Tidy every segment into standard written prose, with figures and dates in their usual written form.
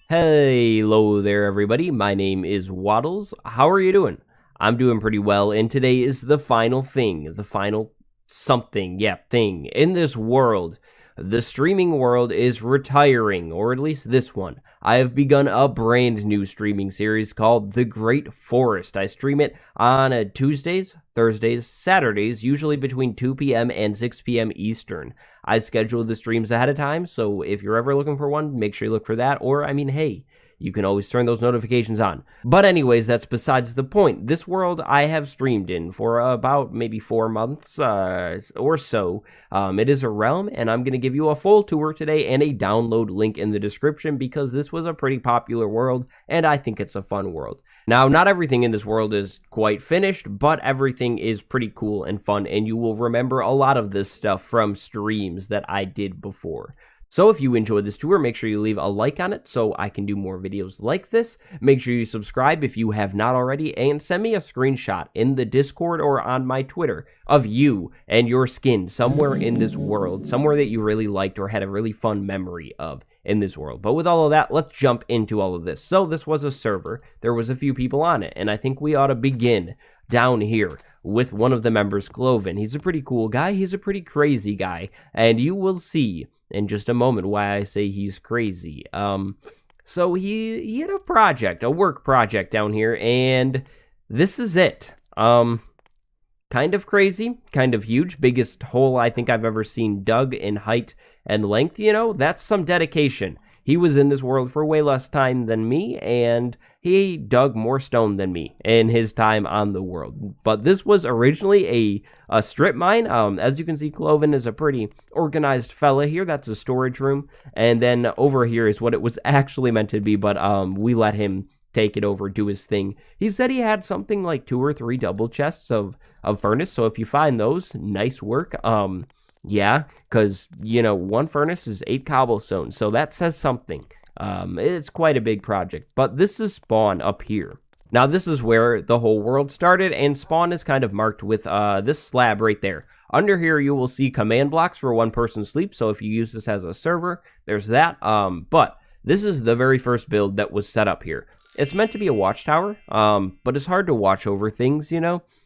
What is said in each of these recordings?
Hello there, everybody. My name is Wattles. How are you doing? I'm doing pretty well, and today is the final thing, the final thing in this world. The streaming world is retiring, or at least this one. I have begun a brand new streaming series called The Great Forest. I stream it on Tuesdays, Thursdays, Saturdays, usually between 2 p.m. and 6 p.m. Eastern. I schedule the streams ahead of time, so if you're ever looking for one, make sure you look for that, or, hey, you can always turn those notifications on. But anyways, that's besides the point. This world I have streamed in for about maybe 4 months or so. It is a realm, and I'm going to give you a full tour today and a download link in the description because this was a pretty popular world, and I think it's a fun world. Now, not everything in this world is quite finished, but everything is pretty cool and fun, and you will remember a lot of this stuff from streams that I did before. So if you enjoyed this tour, make sure you leave a like on it so I can do more videos like this. Make sure you subscribe if you have not already, and send me a screenshot in the Discord or on my Twitter of you and your skin somewhere in this world, somewhere that you really liked or had a really fun memory of in this world. But with all of that, let's jump into all of this. So this was a server. There was a few people on it, and I think we ought to begin down here with one of the members, Cloven. He's a pretty cool guy. He's a pretty crazy guy, and you will see in just a moment why I say he's crazy. So he had a work project down here, and this is it. Kind of crazy, kind of huge, biggest hole I think I've ever seen dug in height and length. That's some dedication. He was in this world for way less time than me, and he dug more stone than me in his time on the world. But this was originally a strip mine. As you can see, Cloven is a pretty organized fella here. That's a storage room. And then over here is what it was actually meant to be, but we let him take it over, do his thing. He said he had something like 2 or 3 double chests of furnace, so if you find those, nice work. Yeah, because, 1 furnace is 8 cobblestone, so that says something. It's quite a big project, but this is spawn up here. Now, this is where the whole world started, and spawn is kind of marked with this slab right there. Under here, you will see command blocks for 1 person sleep, so if you use this as a server, there's that. But this is the very first build that was set up here. It's meant to be a watchtower, but it's hard to watch over things,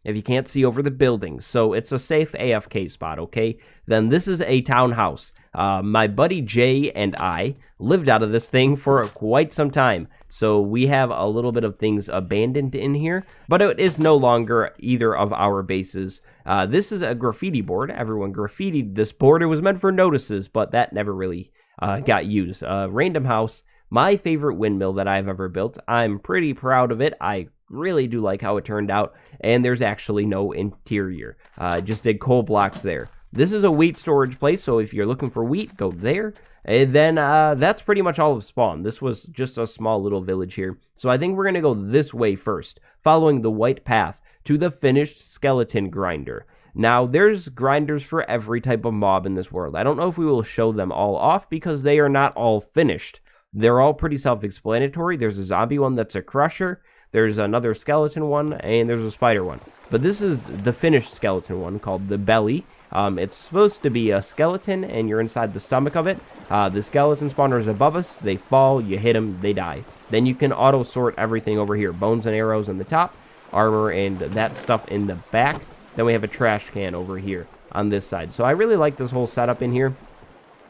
if you can't see over the buildings. So it's a safe AFK spot, okay? Then this is a townhouse. My buddy Jay and I lived out of this thing for quite some time. So we have a little bit of things abandoned in here, but it is no longer either of our bases. This is a graffiti board. Everyone graffitied this board. It was meant for notices, but that never really got used. Random house. My favorite windmill that I've ever built. I'm pretty proud of it. I really do like how it turned out, and there's actually no interior. Just did coal blocks there. This is a wheat storage place, so if you're looking for wheat, go there. And then that's pretty much all of spawn. This was just a small little village here. So I think we're going to go this way first, following the white path to the finished skeleton grinder. Now, there's grinders for every type of mob in this world. I don't know if we will show them all off because they are not all finished. They're all pretty self-explanatory. There's a zombie one that's a crusher. There's another skeleton one, and there's a spider one. But this is the finished skeleton one called the belly. It's supposed to be a skeleton, and you're inside the stomach of it. The skeleton spawner is above us. They fall, you hit them, they die. Then you can auto-sort everything over here. Bones and arrows in the top, armor and that stuff in the back. Then we have a trash can over here on this side. So I really like this whole setup in here.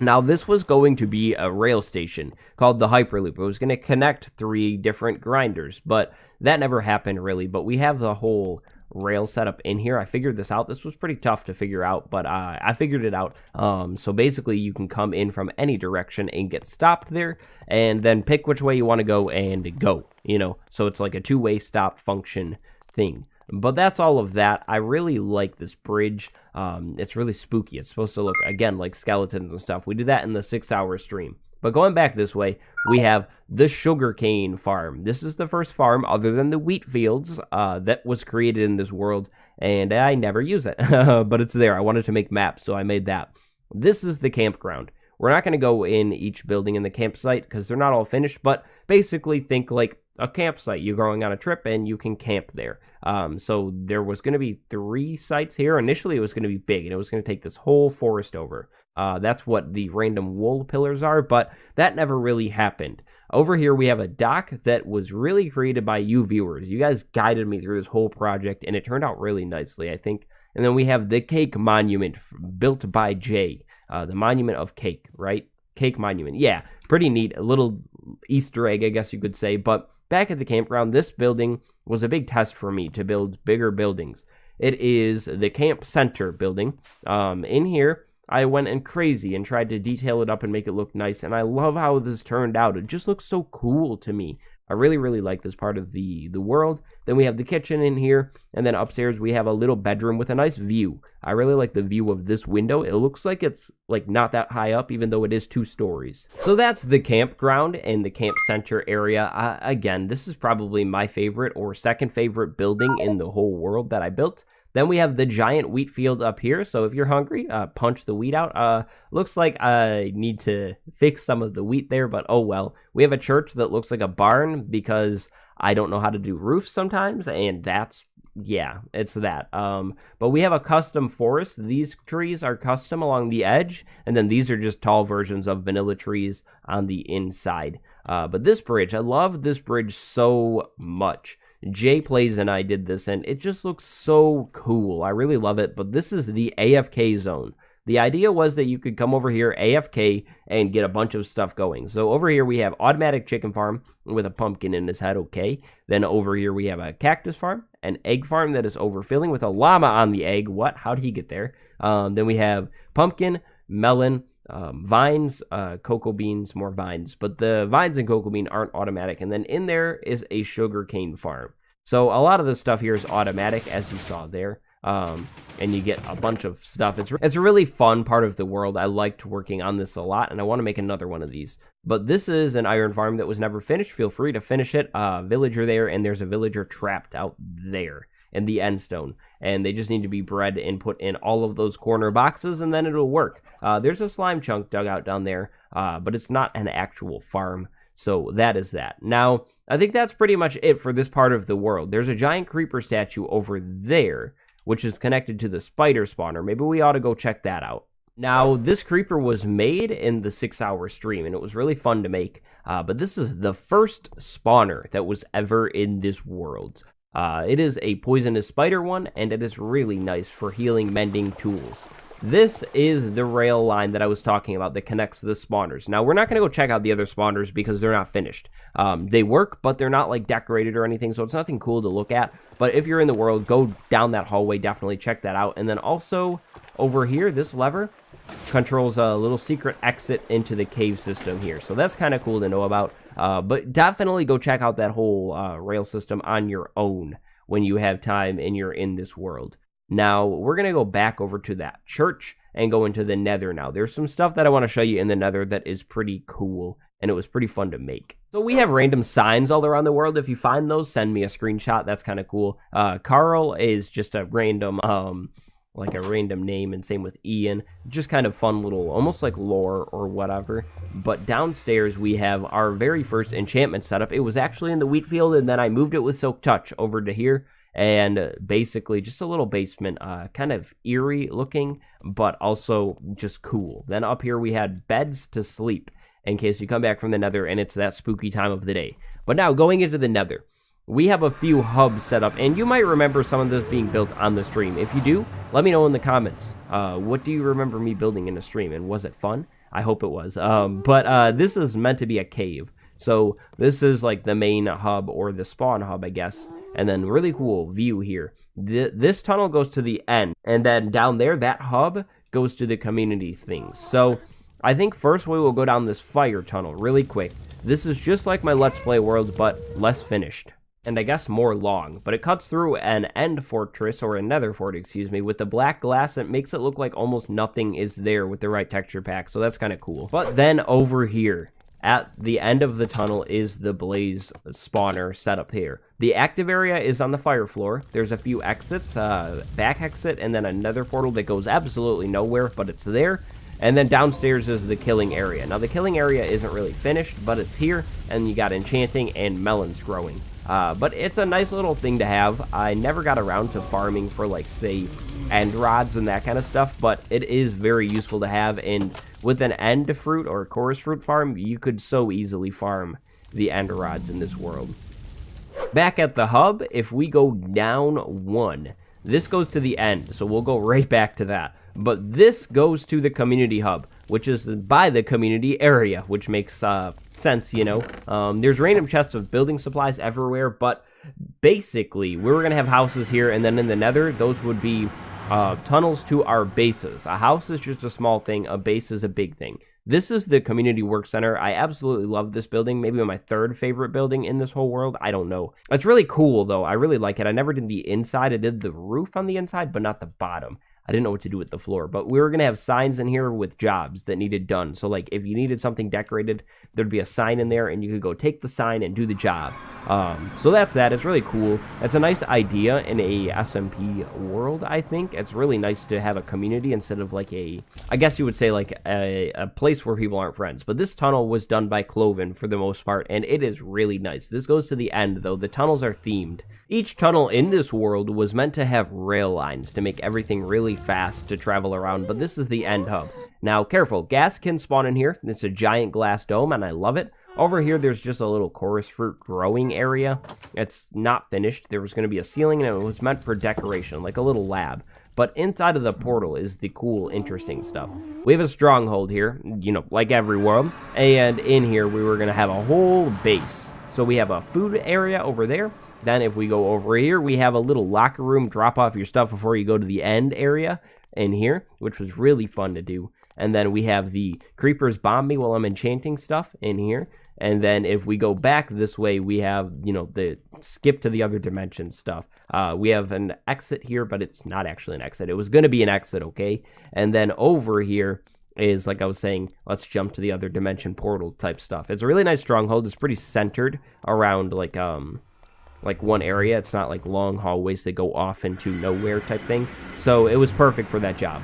Now, this was going to be a rail station called the Hyperloop. It was going to connect 3 different grinders, but that never happened, really. But we have the whole rail setup in here. I figured this out. This was pretty tough to figure out, but I figured it out. So basically, you can come in from any direction and get stopped there, and then pick which way you want to go and go, So it's like a 2-way stop function thing. But that's all of that. I really like this bridge. It's really spooky. It's supposed to look, again, like skeletons and stuff. We did that in the 6-hour stream. But going back this way, we have the sugarcane farm. This is the first farm, other than the wheat fields, that was created in this world. And I never use it, but it's there. I wanted to make maps, so I made that. This is the campground. We're not going to go in each building in the campsite because they're not all finished, but basically think like a campsite. You're going on a trip and you can camp there. So there was going to be 3 sites here. Initially, it was going to be big, and it was going to take this whole forest over. That's what the random wool pillars are, but that never really happened. Over here, we have a dock that was really created by you viewers. You guys guided me through this whole project, and it turned out really nicely, I think. And then we have the cake monument built by Jay. The monument of cake, right? Cake monument. Yeah, pretty neat. A little Easter egg, I guess you could say. But back at the campground, this building was a big test for me to build bigger buildings. It is the camp center building. In here, I went in crazy and tried to detail it up and make it look nice, and I love how this turned out. It just looks so cool to me. I really, really like this part of the world. Then we have the kitchen in here, and then upstairs we have a little bedroom with a nice view. I really like the view of this window. It looks like it's like not that high up, even though it is 2 stories. So that's the campground and the camp center area. Again, this is probably my favorite or second favorite building in the whole world that I built. Then we have the giant wheat field up here. So if you're hungry, punch the wheat out. Looks like I need to fix some of the wheat there, but oh well. We have a church that looks like a barn because I don't know how to do roofs sometimes, and that's, yeah, it's that. But we have a custom forest. These trees are custom along the edge, and then these are just tall versions of vanilla trees on the inside. But this bridge, I love this bridge so much. Jay Plays and I did this, and it just looks so cool. I really love it, but this is the AFK zone. The idea was that you could come over here, AFK, and get a bunch of stuff going. So over here we have automatic chicken farm with a pumpkin in his head, okay. Then over here we have a cactus farm, an egg farm that is overfilling with a llama on the egg. What? How did he get there? Then we have pumpkin, melon, vines, cocoa beans, more vines, but the vines and cocoa bean aren't automatic. And then in there is a sugarcane farm. So a lot of the stuff here is automatic, as you saw there. And you get a bunch of stuff. It's a really fun part of the world. I liked working on this a lot, and I want to make another one of these. But this is an iron farm that was never finished. Feel free to finish it. Villager there, and there's a villager trapped out there in the end stone, and they just need to be bred and put in all of those corner boxes, and then it'll work. There's a slime chunk dug out down there, but it's not an actual farm. So that is that. Now, I think that's pretty much it for this part of the world. There's a giant creeper statue over there, which is connected to the spider spawner. Maybe we ought to go check that out. Now, this creeper was made in the 6-hour stream, and it was really fun to make. But this is the first spawner that was ever in this world. It is a poisonous spider one, and it is really nice for healing mending tools. This is the rail line that I was talking about that connects the spawners. Now, we're not going to go check out the other spawners because they're not finished. They work, but they're not like decorated or anything, so it's nothing cool to look at. But if you're in the world, go down that hallway, definitely check that out. And then also over here, this lever controls a little secret exit into the cave system here. So that's kind of cool to know about. But definitely go check out that whole rail system on your own when you have time and you're in this world. Now, we're going to go back over to that church and go into the Nether now. There's some stuff that I want to show you in the Nether that is pretty cool, and it was pretty fun to make. So we have random signs all around the world. If you find those, send me a screenshot. That's kind of cool. Carl is just a random, like a random name, and same with Ian. Just kind of fun little, almost like lore or whatever. But downstairs, we have our very first enchantment setup. It was actually in the wheat field, and then I moved it with Silk Touch over to here. And basically just a little basement, kind of eerie looking, but also just cool. Then up here we had beds to sleep in case you come back from the Nether and it's that spooky time of the day. But now going into the Nether, we have a few hubs set up, and you might remember some of this being built on the stream. If you do, let me know in the comments. What do you remember me building in a stream, and was it fun? I hope it was. But this is meant to be a cave. So this is like the main hub, or the spawn hub, I guess. And then really cool view here. This tunnel goes to the end, and then down there, that hub goes to the community things. So I think first we will go down this fire tunnel really quick. This is just like my Let's Play world, but less finished. And I guess more long, but it cuts through an end fortress, or a nether fort, excuse me, with the black glass. It makes it look like almost nothing is there with the right texture pack, so that's kind of cool. But then over here, at the end of the tunnel, is the blaze spawner setup here. The active area is on the fire floor. There's a few exits, back exit, and then another portal that goes absolutely nowhere, but it's there. And then downstairs is the killing area. Now, the killing area isn't really finished, but it's here, and you got enchanting and melons growing. But it's a nice little thing to have. I never got around to farming for, like, say, end rods and that kind of stuff, but it is very useful to have. And with an end fruit or chorus fruit farm, you could so easily farm the ender rods in this world. Back at the hub, if we go down 1, this goes to the end, so we'll go right back to that. But this goes to the community hub, which is by the community area, which makes sense, you know. There's random chests of building supplies everywhere, but basically, we were going to have houses here, and then in the nether, those would be tunnels to our bases. A house is just a small thing, a base is a big thing. This is the community work center. I absolutely love this building, maybe my 3rd favorite building in this whole world. I don't know. It's really cool, though. I really like it. I never did the inside. I did the roof on the inside, but not the bottom. I didn't know what to do with the floor, but we were going to have signs in here with jobs that needed done. So, like, if you needed something decorated, there'd be a sign in there, and you could go take the sign and do the job. So that's that. It's really cool. It's a nice idea in a SMP world, I think. It's really nice to have a community instead of, like, I guess you would say, like, a place where people aren't friends. But this tunnel was done by Cloven for the most part, and it is really nice. This goes to the end, though. The tunnels are themed. Each tunnel in this world was meant to have rail lines to make everything really fast to travel around, but this is the end hub. Now, careful, gas can spawn in here. It's a giant glass dome, and I love it. Over here, there's just a little chorus fruit growing area. It's not finished. There was going to be a ceiling, and it was meant for decoration, like a little lab. But inside of the portal is the cool, interesting stuff. We have a stronghold here, you know, like every world. And in here, we were going to have a whole base. So we have a food area over there. Then if we go over here, we have a little locker room, drop off your stuff before you go to the end area in here, which was really fun to do. And then we have the creepers bomb me while I'm enchanting stuff in here. And then if we go back this way, we have, you know, the skip to the other dimension stuff. We have an exit here, but it's not actually an exit. It was going to be an exit, okay? And then over here is, like I was saying, let's jump to the other dimension portal type stuff. It's a really nice stronghold. It's pretty centered around, like one area. It's not like long hallways that go off into nowhere type thing. So it was perfect for that job.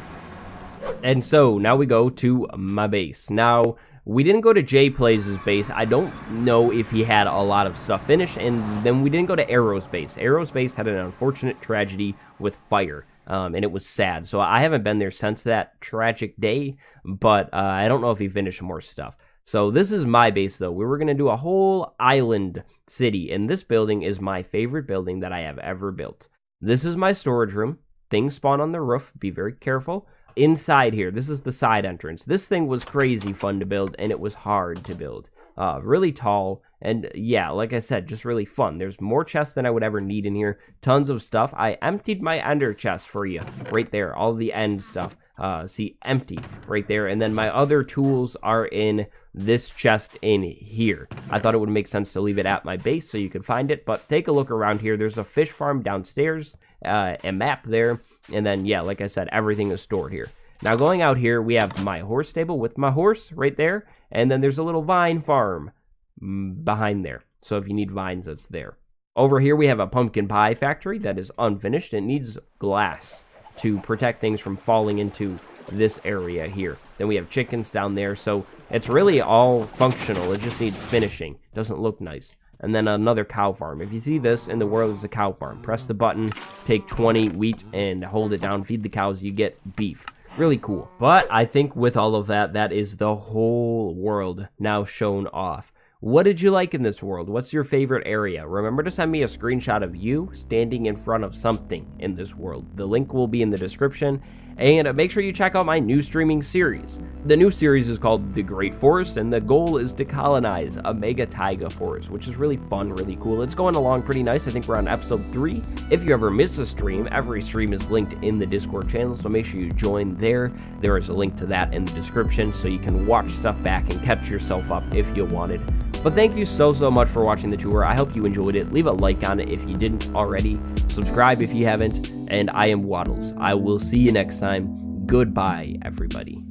And so now we go to my base. Now, we didn't go to Jay Plays' base. I don't know if he had a lot of stuff finished. And then we didn't go to Arrow's base. Arrow's base had an unfortunate tragedy with fire. And it was sad. So I haven't been there since that tragic day. But I don't know if he finished more stuff. So this is my base, though. We were going to do a whole island city. And this building is my favorite building that I have ever built. This is my storage room. Things spawn on the roof. Be very careful. Inside here, this is the side entrance. This thing was crazy fun to build, and it was hard to build. Really tall, and yeah, like I said, just really fun. There's more chests than I would ever need in here. Tons of stuff. I emptied my ender chest for you right there. All the end stuff. See, empty right there. And then my other tools are in this chest in here. I thought it would make sense to leave it at my base so you could find it, but take a look around here. There's a fish farm downstairs, a map there, and then, yeah, like I said, everything is stored here. Now, going out here, we have my horse stable with my horse right there, and then there's a little vine farm behind there. So if you need vines, it's there. Over here, we have a pumpkin pie factory that is unfinished. It needs glass to protect things from falling into this area here. Then we have chickens down there, so it's really all functional. It just needs finishing. Doesn't look nice. And then another cow farm. If you see this in the world, is a cow farm. Press the button, take 20 wheat, and hold it down, feed the cows, you get beef. Really cool. But I think with all of that, that is the whole world now shown off. What did you like in this world? What's your favorite area? Remember to send me a screenshot of you standing in front of something in this world. The link will be in the description. And make sure you check out my new streaming series. The new series is called The Great Forest, and the goal is to colonize a mega taiga forest, which is really fun, really cool. It's going along pretty nice. I think we're on episode 3. If you ever miss a stream, every stream is linked in the Discord channel, so make sure you join there. There is a link to that in the description, so you can watch stuff back and catch yourself up if you wanted. But thank you so much for watching the tour. I hope you enjoyed it. Leave a like on it if you didn't already. Subscribe if you haven't. And I am Wattles. I will see you next time. Goodbye, everybody.